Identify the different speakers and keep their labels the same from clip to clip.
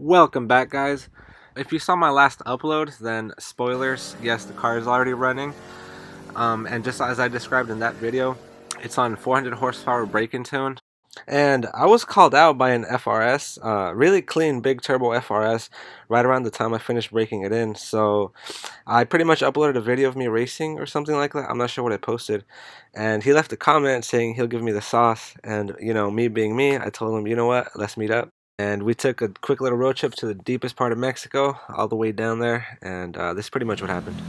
Speaker 1: Welcome back, guys. If you saw my last upload, then spoilers, yes, the car is already running. And just as I described in that video, it's on 400 horsepower braking tune. And I was called out by an FRS, really clean big turbo FRS, right around the time I finished breaking it in. So I pretty much uploaded a video of me racing or something like that. I'm not sure what I posted. And he left a comment saying he'll give me the sauce. And, you know, me being me, I told him, you know what, let's meet up. And we took a quick little road trip to the deepest part of Mexico, all the way down there. And this is pretty much what happened.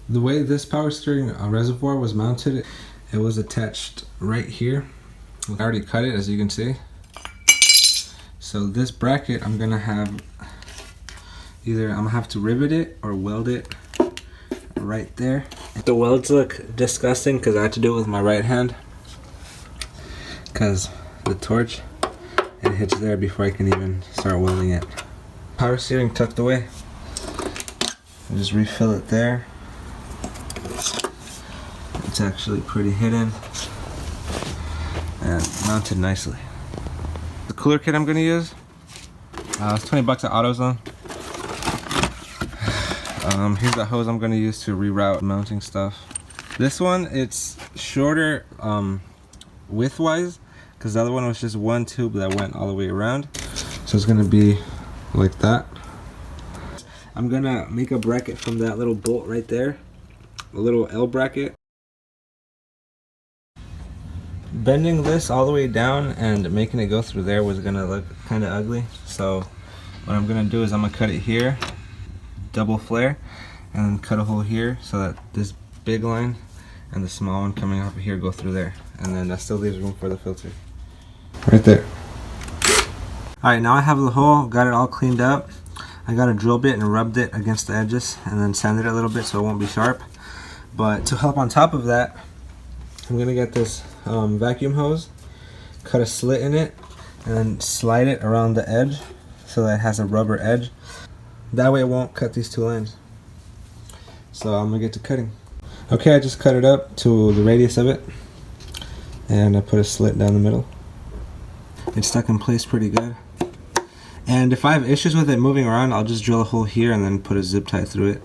Speaker 1: The way this power steering reservoir was mounted, it was attached right here. I already cut it, as you can see. So this bracket, I'm gonna have to rivet it or weld it right there. The welds look disgusting because I had to do it with my right hand, because the torch, it hits there before I can even start welding it. Power steering tucked away. I just refill it there. It's actually pretty hidden and mounted nicely. The cooler kit I'm going to use, it's 20 bucks at AutoZone. Here's the hose I'm going to use to reroute mounting stuff. This one, it's shorter width-wise, because the other one was just one tube that went all the way around. So it's going to be like that. I'm going to make a bracket from that little bolt right there, a little L bracket. Bending this all the way down and making it go through there was gonna look kind of ugly. So what I'm gonna do is I'm gonna cut it here, double flare, and cut a hole here so that this big line and the small one coming off of here go through there. And then that still leaves room for the filter. Right there. Alright, now I have the hole, got it all cleaned up. I got a drill bit and rubbed it against the edges and then sanded it a little bit so it won't be sharp. But to help on top of that, I'm gonna get this vacuum hose, cut a slit in it, and then slide it around the edge so that it has a rubber edge. That way it won't cut these two lines. So I'm gonna get to cutting. Okay, I just cut it up to the radius of it, and I put a slit down the middle. It's stuck in place pretty good. And if I have issues with it moving around, I'll just drill a hole here and then put a zip tie through it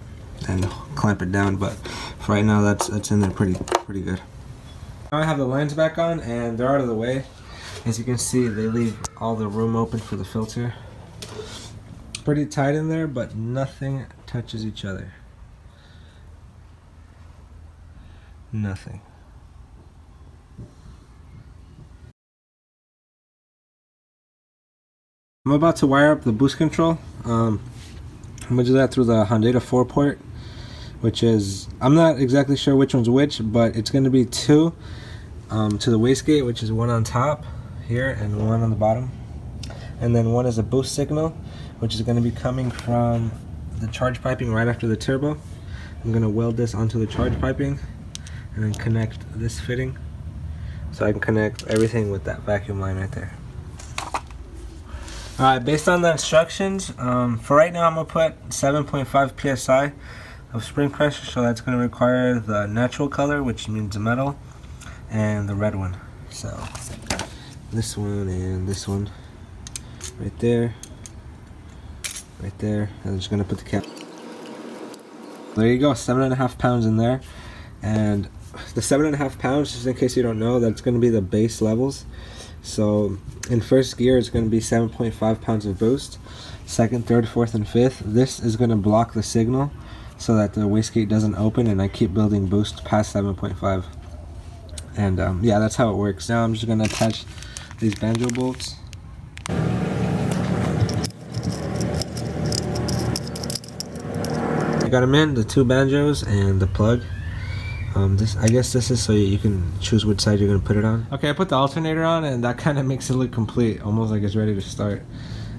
Speaker 1: and clamp it down. But for right now, that's in there pretty good. Now I have the lines back on and they're out of the way. As you can see, they leave all the room open for the filter. Pretty tight in there, but nothing touches each other. Nothing. I'm about to wire up the boost control. I'm gonna do that through the Hondata 4 port, which is, I'm not exactly sure which one's which, but it's going to be two to the wastegate, which is one on top here and one on the bottom, and then one is a boost signal, which is going to be coming from the charge piping right after the turbo. I'm going to weld this onto the charge piping and then connect this fitting so I can connect everything with that vacuum line right there. Alright, based on the instructions, for right now I'm going to put 7.5 psi of spring pressure, so that's going to require the natural color, which means the metal, and the red one. So this one and this one right there, and I'm just going to put the cap. There you go, 7.5 pounds in there. And the 7.5 pounds, just in case you don't know, that's going to be the base levels. So in first gear it's going to be 7.5 pounds of boost. Second, third, fourth, and fifth, this is going to block the signal so that the wastegate doesn't open, and I keep building boost past 7.5. And yeah, that's how it works. Now I'm just gonna attach these banjo bolts. I got them in, the 2 banjos and the plug. I guess this is so you can choose which side you're gonna put it on. Okay, I put the alternator on, and that kind of makes it look complete, almost like it's ready to start.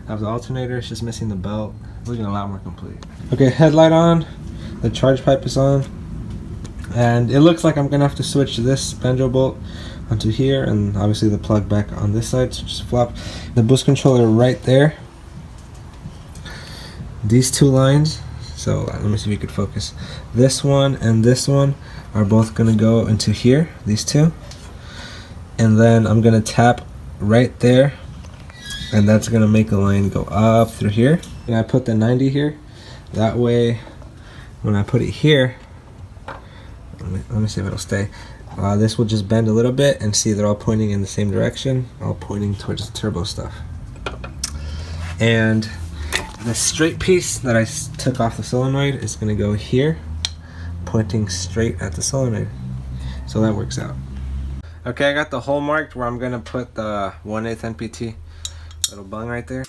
Speaker 1: I have the alternator, it's just missing the belt. It's looking a lot more complete. Okay, headlight on, the charge pipe is on, and it looks like I'm gonna have to switch this banjo bolt onto here, and obviously the plug back on this side, so just flop the boost controller right there. These 2 lines, so let me see if you could focus. This one and this one are both gonna go into here, these 2. And then I'm gonna tap right there, and that's gonna make a line go up through here. And I put the 90 here. That way, when I put it here, let me see if it'll stay. This will just bend a little bit, and see they're all pointing in the same direction, all pointing towards the turbo stuff. And the straight piece that I took off the solenoid is gonna go here, pointing straight at the solenoid. So that works out. Okay, I got the hole marked where I'm gonna put the 1/8 NPT little bung right there.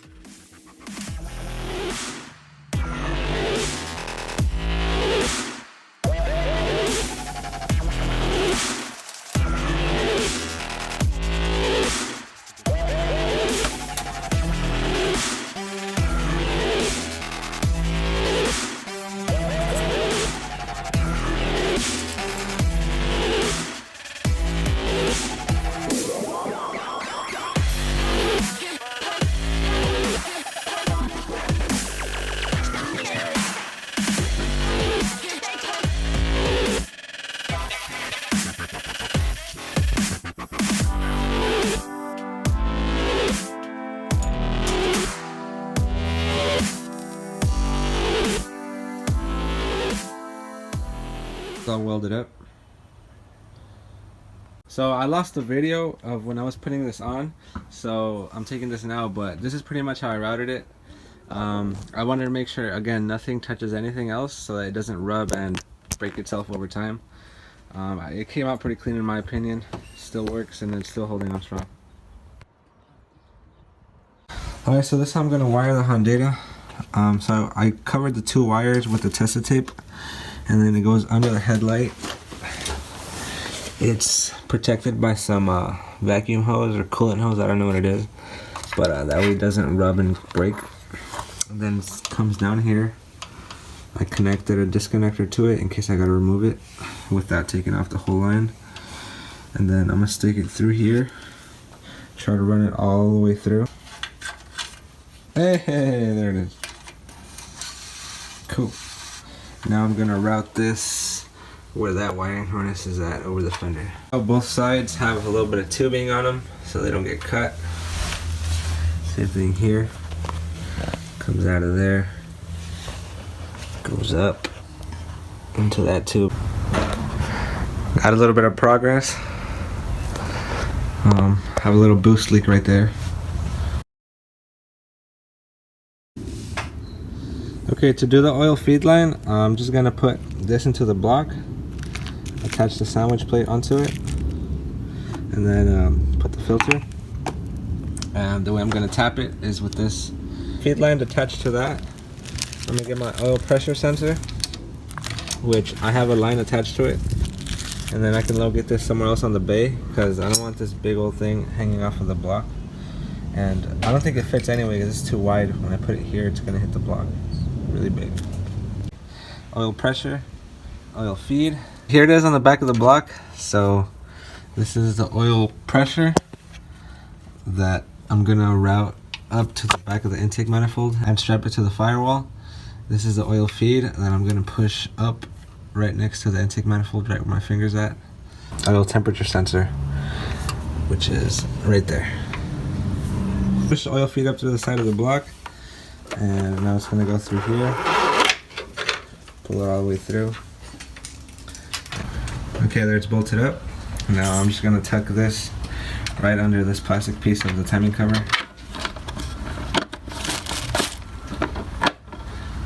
Speaker 1: It's all welded up. So I lost the video of when I was putting this on, so I'm taking this now, but this is pretty much how I routed it. I wanted to make sure, again, nothing touches anything else so that it doesn't rub and break itself over time. It came out pretty clean in my opinion. Still works, and it's still holding on strong. Alright, so this is how I'm going to wire the Hondata. So I covered the 2 wires with the Tessa tape, and then it goes under the headlight. It's protected by some vacuum hose or coolant hose, I don't know what it is, but that way it doesn't rub and break. And then it comes down here. I connected a disconnector to it in case I gotta remove it without taking off the whole line. And then I'm gonna stick it through here, try to run it all the way through. Hey, there it is. Cool. Now I'm gonna route this where that wiring harness is at, over the fender. Both sides have a little bit of tubing on them so they don't get cut. Same thing here. Comes out of there, goes up into that tube. Got a little bit of progress. Have a little boost leak right there. Okay, to do the oil feed line, I'm just gonna put this into the block, attach the sandwich plate onto it, and then put the filter. And the way I'm gonna tap it is with this feed line attached to that. I'm gonna get my oil pressure sensor, which I have a line attached to it, and then I can locate this somewhere else on the bay because I don't want this big old thing hanging off of the block. And I don't think it fits anyway because it's too wide. When I put it here, it's gonna hit the block. It's really big. Oil pressure, oil feed. Here it is on the back of the block. So this is the oil pressure that I'm gonna route up to the back of the intake manifold and strap it to the firewall. This is the oil feed that I'm gonna push up right next to the intake manifold, right where my finger's at. Oil temperature sensor, which is right there. Push the oil feed up to the side of the block, and now it's gonna go through here. Pull it all the way through. Okay, there it's bolted up. Now I'm just gonna tuck this right under this plastic piece of the timing cover.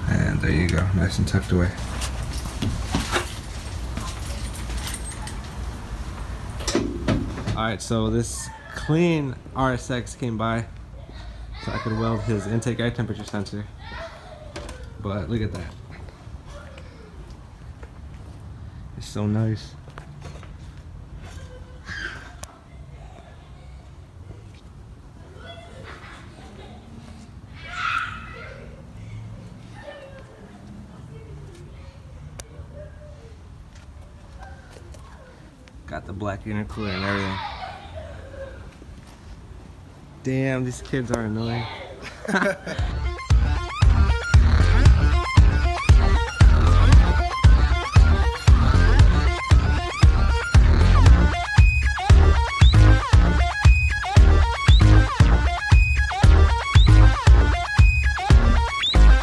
Speaker 1: And there you go, nice and tucked away. Alright, so this clean RSX came by so I could weld his intake air temperature sensor. But look at that. It's so nice. Got the black intercooler and everything. Damn, these kids are annoying.